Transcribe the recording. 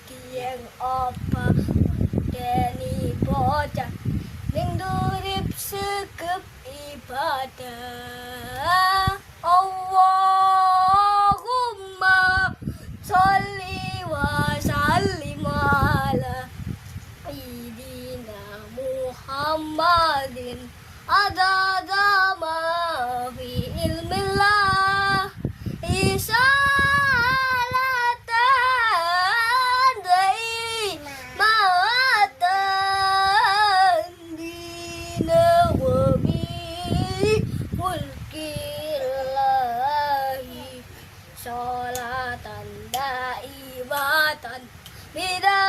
Tiyang apa deni bocah ning durip sekep ibadah. Allahumma sholli wa sallim ala sayyidina Muhammadin adada ma fi ilmillah isalatan dai mawatan dina wa bi mulkillahi sholatan daibatan bida